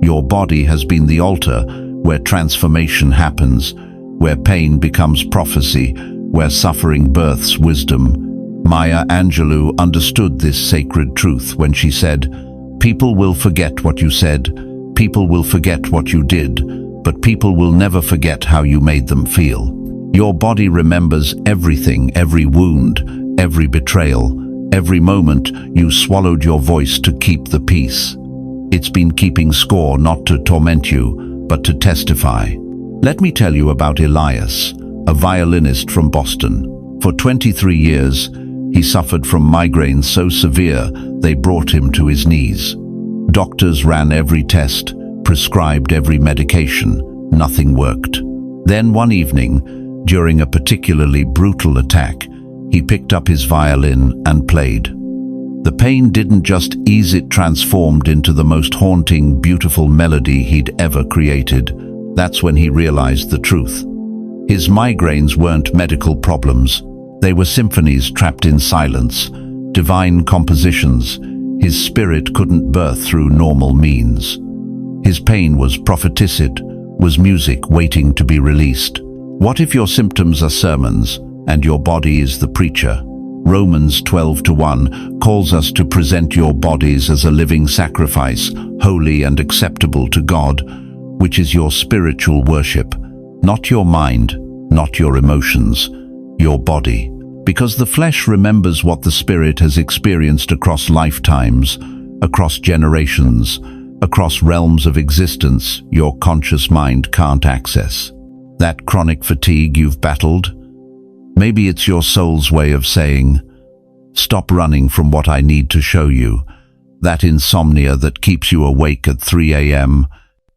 Your body has been the altar where transformation happens, where pain becomes prophecy, where suffering births wisdom. Maya Angelou understood this sacred truth when she said, "People will forget what you said, people will forget what you did, but people will never forget how you made them feel." Your body remembers everything, every wound, every betrayal, every moment you swallowed your voice to keep the peace. It's been keeping score not to torment you, but to testify. Let me tell you about Elias, a violinist from Boston. For 23 years, he suffered from migraines so severe they brought him to his knees. Doctors ran every test, prescribed every medication. Nothing worked. Then one evening, during a particularly brutal attack, he picked up his violin and played. The pain didn't just ease, it transformed into the most haunting, beautiful melody he'd ever created. That's when he realized the truth. His migraines weren't medical problems. They were symphonies trapped in silence, divine compositions his spirit couldn't birth through normal means. His pain was propheticid, was music waiting to be released. What if your symptoms are sermons and your body is the preacher? Romans 12:1 calls us to present your bodies as a living sacrifice, holy and acceptable to God, which is your spiritual worship, not your mind, not your emotions, your body. Because the flesh remembers what the spirit has experienced across lifetimes, across generations, across realms of existence your conscious mind can't access. That chronic fatigue you've battled, maybe it's your soul's way of saying, "Stop running from what I need to show you." That insomnia that keeps you awake at 3 a.m.,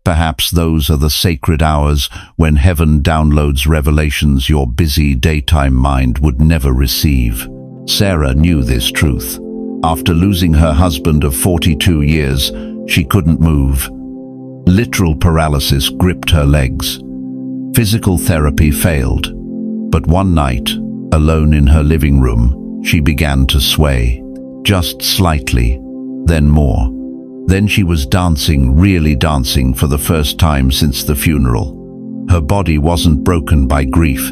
perhaps those are the sacred hours when heaven downloads revelations your busy daytime mind would never receive. Sarah knew this truth. After losing her husband of 42 years, she couldn't move. Literal paralysis gripped her legs. Physical therapy failed. But one night, alone in her living room, she began to sway. Just slightly, then more. Then she was dancing, really dancing for the first time since the funeral. Her body wasn't broken by grief,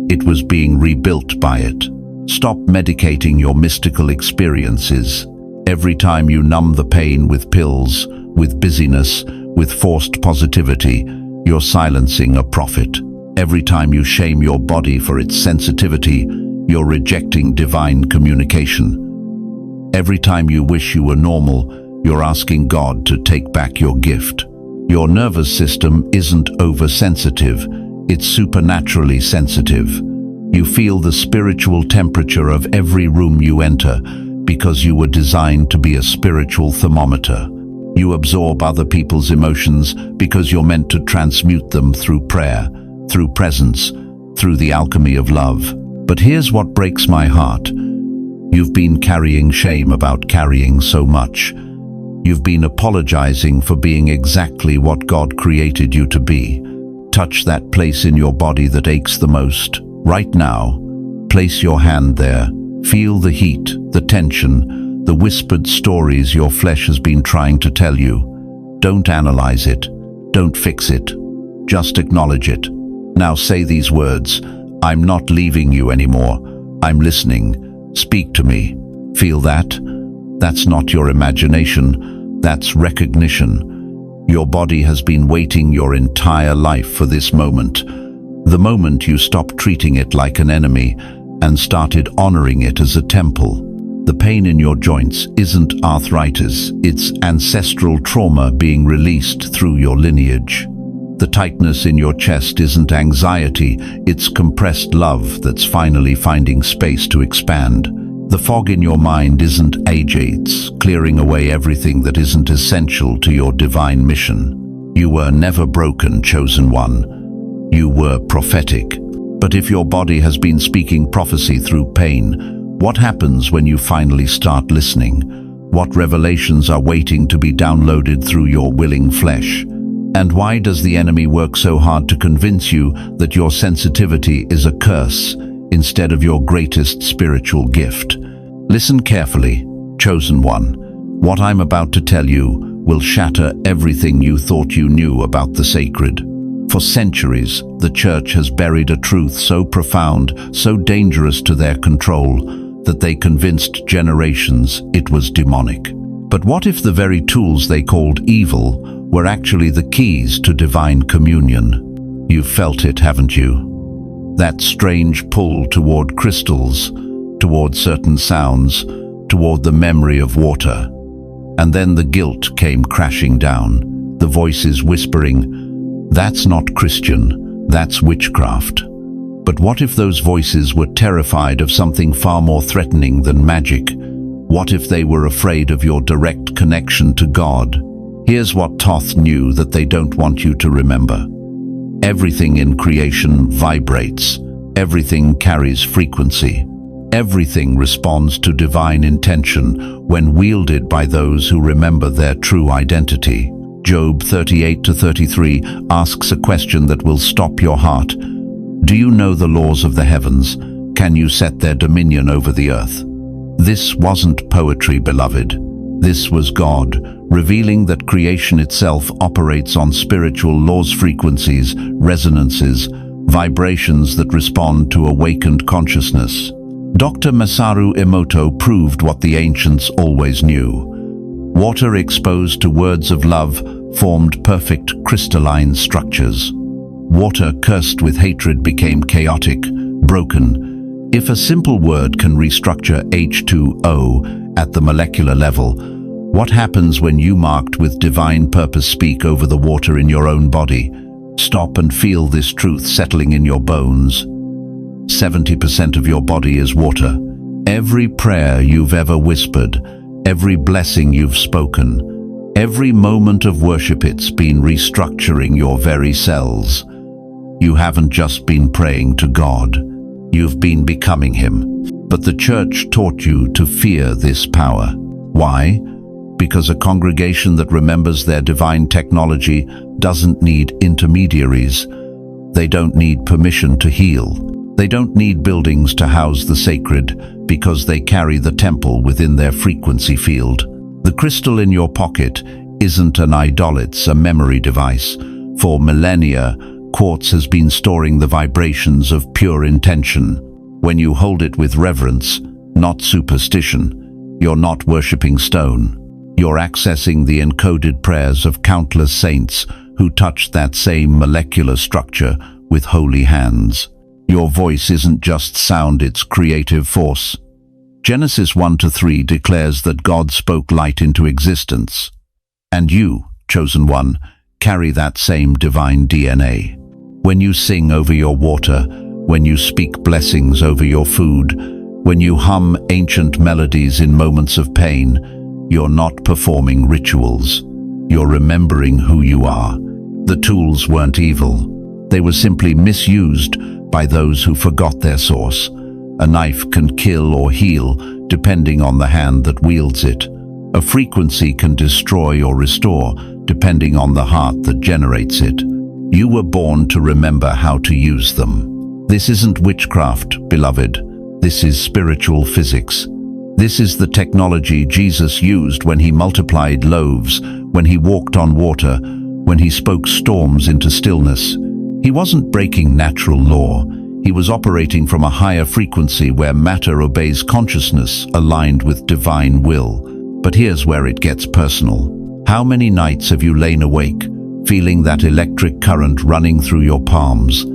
it was being rebuilt by it. Stop medicating your mystical experiences. Every time you numb the pain with pills, with busyness, with forced positivity, you're silencing a prophet. Every time you shame your body for its sensitivity, you're rejecting divine communication. Every time you wish you were normal, you're asking God to take back your gift. Your nervous system isn't oversensitive, it's supernaturally sensitive. You feel the spiritual temperature of every room you enter because you were designed to be a spiritual thermometer. You absorb other people's emotions because you're meant to transmute them through prayer, through presence, through the alchemy of love. But here's what breaks my heart. You've been carrying shame about carrying so much. You've been apologizing for being exactly what God created you to be. Touch that place in your body that aches the most. Right now, place your hand there. Feel the heat, the tension, the whispered stories your flesh has been trying to tell you. Don't analyze it. Don't fix it. Just acknowledge it. Now say these words. I'm not leaving you anymore. I'm listening. Speak to me. Feel that? That's not your imagination. That's recognition. Your body has been waiting your entire life for this moment. The moment you stopped treating it like an enemy and started honoring it as a temple. The pain in your joints isn't arthritis, it's ancestral trauma being released through your lineage. The tightness in your chest isn't anxiety, it's compressed love that's finally finding space to expand. The fog in your mind isn't agents, clearing away everything that isn't essential to your divine mission. You were never broken, chosen one. You were prophetic. But if your body has been speaking prophecy through pain, what happens when you finally start listening? What revelations are waiting to be downloaded through your willing flesh? And why does the enemy work so hard to convince you that your sensitivity is a curse instead of your greatest spiritual gift? Listen carefully, chosen one. What I'm about to tell you will shatter everything you thought you knew about the sacred. For centuries, the church has buried a truth so profound, so dangerous to their control, that they convinced generations it was demonic. But what if the very tools they called evil were actually the keys to divine communion? You've felt it, haven't you? That strange pull toward crystals, toward certain sounds, toward the memory of water. And then the guilt came crashing down, the voices whispering, "That's not Christian, that's witchcraft." But what if those voices were terrified of something far more threatening than magic? What if they were afraid of your direct connection to God? Here's what Thoth knew that they don't want you to remember. Everything in creation vibrates. Everything carries frequency. Everything responds to divine intention when wielded by those who remember their true identity. Job 38-33 asks a question that will stop your heart. Do you know the laws of the heavens? Can you set their dominion over the earth? This wasn't poetry, beloved. This was God, revealing that creation itself operates on spiritual laws, frequencies, resonances, vibrations that respond to awakened consciousness. Dr. Masaru Emoto proved what the ancients always knew. Water exposed to words of love formed perfect crystalline structures. Water cursed with hatred became chaotic, broken. If a simple word can restructure H2O at the molecular level, what happens when you, marked with divine purpose, speak over the water in your own body? Stop and feel this truth settling in your bones. 70% of your body is water. Every prayer you've ever whispered, every blessing you've spoken, every moment of worship, it's been restructuring your very cells. You haven't just been praying to God, you've been becoming Him. But the church taught you to fear this power. Why? Because a congregation that remembers their divine technology doesn't need intermediaries. They don't need permission to heal. They don't need buildings to house the sacred, because they carry the temple within their frequency field. The crystal in your pocket isn't an idol, it's a memory device. For millennia, quartz has been storing the vibrations of pure intention. When you hold it with reverence, not superstition, you're not worshipping stone. You're accessing the encoded prayers of countless saints who touched that same molecular structure with holy hands. Your voice isn't just sound, it's creative force. Genesis 1-3 declares that God spoke light into existence. And you, chosen one, carry that same divine DNA. When you sing over your water, when you speak blessings over your food, when you hum ancient melodies in moments of pain, you're not performing rituals. You're remembering who you are. The tools weren't evil. They were simply misused by those who forgot their source. A knife can kill or heal, depending on the hand that wields it. A frequency can destroy or restore, depending on the heart that generates it. You were born to remember how to use them. This isn't witchcraft, beloved. This is spiritual physics. This is the technology Jesus used when He multiplied loaves, when He walked on water, when He spoke storms into stillness. He wasn't breaking natural law. He was operating from a higher frequency where matter obeys consciousness aligned with divine will. But here's where it gets personal. How many nights have you lain awake, feeling that electric current running through your palms?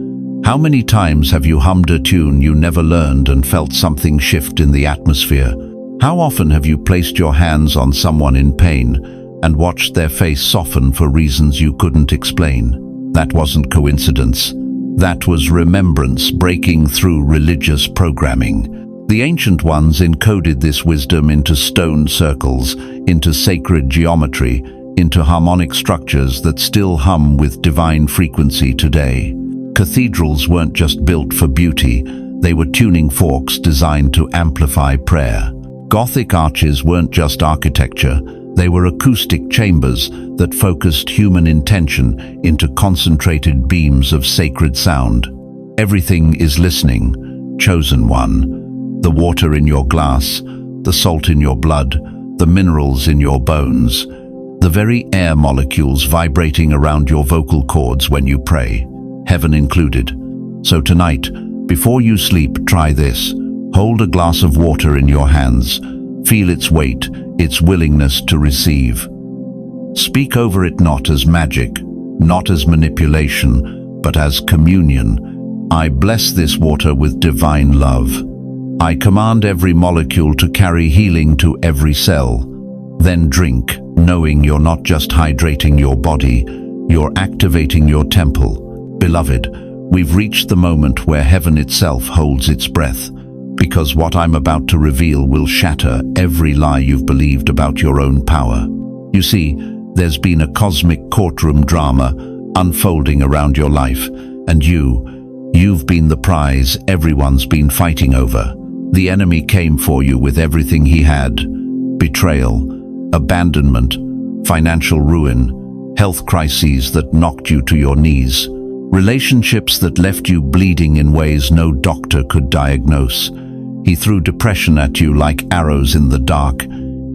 How many times have you hummed a tune you never learned and felt something shift in the atmosphere? How often have you placed your hands on someone in pain and watched their face soften for reasons you couldn't explain? That wasn't coincidence. That was remembrance breaking through religious programming. The ancient ones encoded this wisdom into stone circles, into sacred geometry, into harmonic structures that still hum with divine frequency today. Cathedrals weren't just built for beauty, they were tuning forks designed to amplify prayer. Gothic arches weren't just architecture, they were acoustic chambers that focused human intention into concentrated beams of sacred sound. Everything is listening, chosen one. The water in your glass, the salt in your blood, the minerals in your bones, the very air molecules vibrating around your vocal cords when you pray, heaven included. So tonight, before you sleep, try this. Hold a glass of water in your hands. Feel its weight, its willingness to receive. Speak over it not as magic, not as manipulation, but as communion. I bless this water with divine love. I command every molecule to carry healing to every cell. Then drink, knowing you're not just hydrating your body, you're activating your temple. Beloved, we've reached the moment where heaven itself holds its breath, because what I'm about to reveal will shatter every lie you've believed about your own power. You see, there's been a cosmic courtroom drama unfolding around your life, and you've been the prize everyone's been fighting over. The enemy came for you with everything he had: betrayal, abandonment, financial ruin, health crises that knocked you to your knees, relationships that left you bleeding in ways no doctor could diagnose. He threw depression at you like arrows in the dark.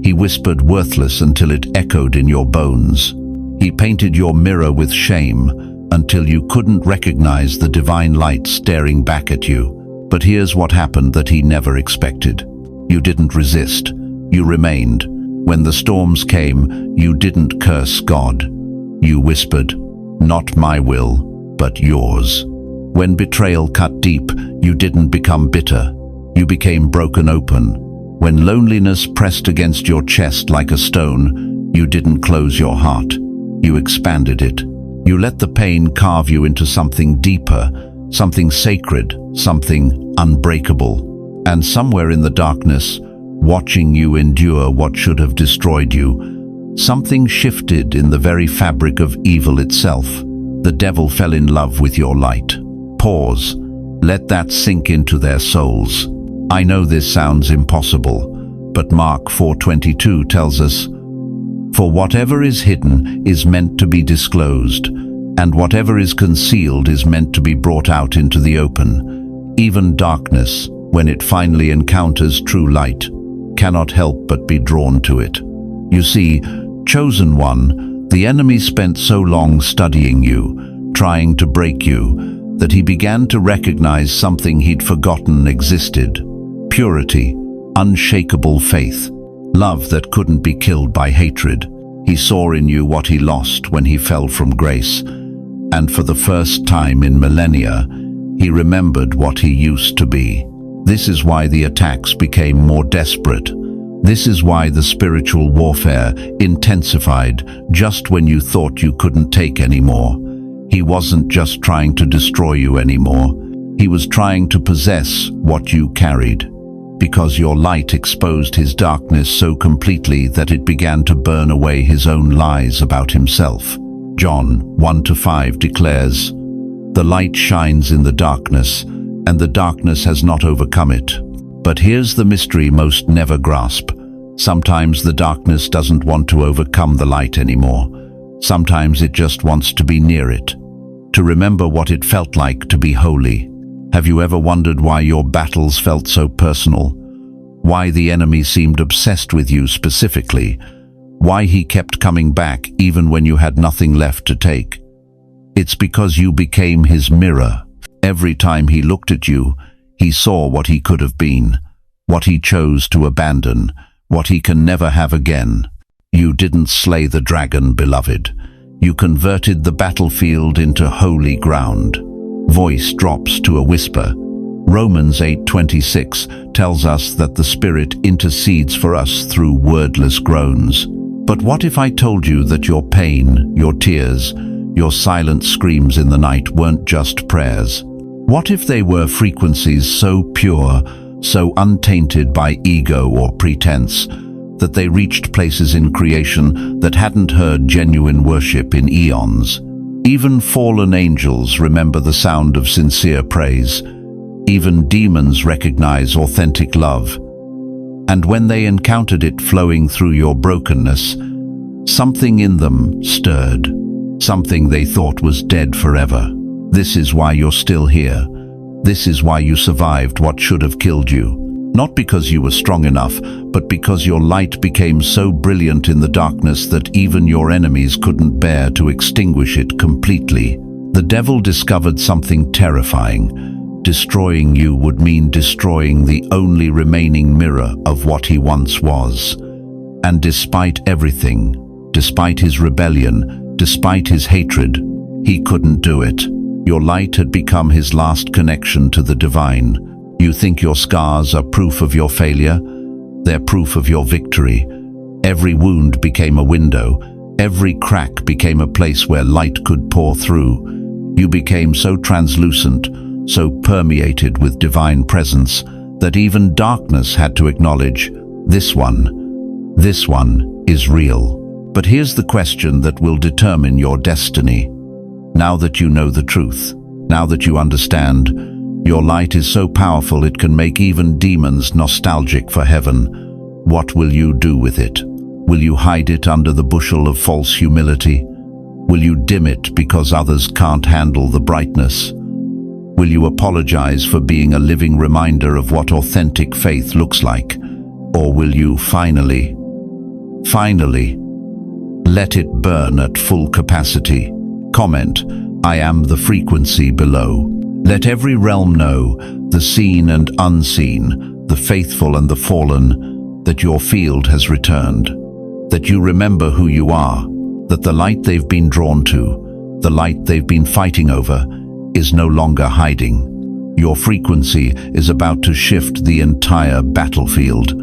He whispered worthless until it echoed in your bones. He painted your mirror with shame until you couldn't recognize the divine light staring back at you. But here's what happened that he never expected. You didn't resist. You remained. When the storms came, you didn't curse God. You whispered, "Not my will, but yours." When betrayal cut deep, you didn't become bitter. You became broken open. When loneliness pressed against your chest like a stone, you didn't close your heart. You expanded it. You let the pain carve you into something deeper, something sacred, something unbreakable. And somewhere in the darkness, watching you endure what should have destroyed you, something shifted in the very fabric of evil itself. The devil fell in love with your light. Pause. Let that sink into their souls. I know this sounds impossible, but Mark 4:22 tells us, "For whatever is hidden is meant to be disclosed, and whatever is concealed is meant to be brought out into the open." Even darkness, when it finally encounters true light, cannot help but be drawn to it. You see, chosen one, the enemy spent so long studying you, trying to break you, that he began to recognize something he'd forgotten existed: purity, unshakable faith, love that couldn't be killed by hatred. He saw in you what he lost when he fell from grace, and for the first time in millennia, he remembered what he used to be. This is why the attacks became more desperate. This is why the spiritual warfare intensified just when you thought you couldn't take anymore. He wasn't just trying to destroy you anymore. He was trying to possess what you carried, because your light exposed his darkness so completely that it began to burn away his own lies about himself. John 1-5 declares, "The light shines in the darkness, and the darkness has not overcome it." But here's the mystery most never grasp. Sometimes the darkness doesn't want to overcome the light anymore. Sometimes it just wants to be near it, to remember what it felt like to be holy. Have you ever wondered why your battles felt so personal? Why the enemy seemed obsessed with you specifically? Why he kept coming back even when you had nothing left to take? It's because you became his mirror. Every time he looked at you, he saw what he could have been, what he chose to abandon, what he can never have again. You didn't slay the dragon, beloved. You converted the battlefield into holy ground. Voice drops to a whisper. Romans 8:26 tells us that the Spirit intercedes for us through wordless groans. But what if I told you that your pain, your tears, Your silent screams in the night weren't just prayers. What if they were frequencies so pure, so untainted by ego or pretense, that they reached places in creation that hadn't heard genuine worship in eons? Even fallen angels remember the sound of sincere praise. Even demons recognize authentic love. And when they encountered it flowing through your brokenness, something in them stirred, something they thought was dead forever. This is why you're still here. This is why you survived what should have killed you. Not because you were strong enough, but because your light became so brilliant in the darkness that even your enemies couldn't bear to extinguish it completely. The devil discovered something terrifying. Destroying you would mean destroying the only remaining mirror of what he once was. And despite everything, despite his rebellion, despite his hatred, he couldn't do it. Your light had become his last connection to the divine. You think your scars are proof of your failure? They're proof of your victory. Every wound became a window. Every crack became a place where light could pour through. You became so translucent, so permeated with divine presence, that even darkness had to acknowledge, this one is real. But here's the question that will determine your destiny. Now that you know the truth, now that you understand, your light is so powerful it can make even demons nostalgic for heaven. What will you do with it? Will you hide it under the bushel of false humility? Will you dim it because others can't handle the brightness? Will you apologize for being a living reminder of what authentic faith looks like? Or will you finally, let it burn at full capacity? Comment, I am the frequency below. Let every realm know, the seen and unseen, the faithful and the fallen, that your field has returned. That you remember who you are, that the light they've been drawn to, the light they've been fighting over, is no longer hiding. Your frequency is about to shift the entire battlefield.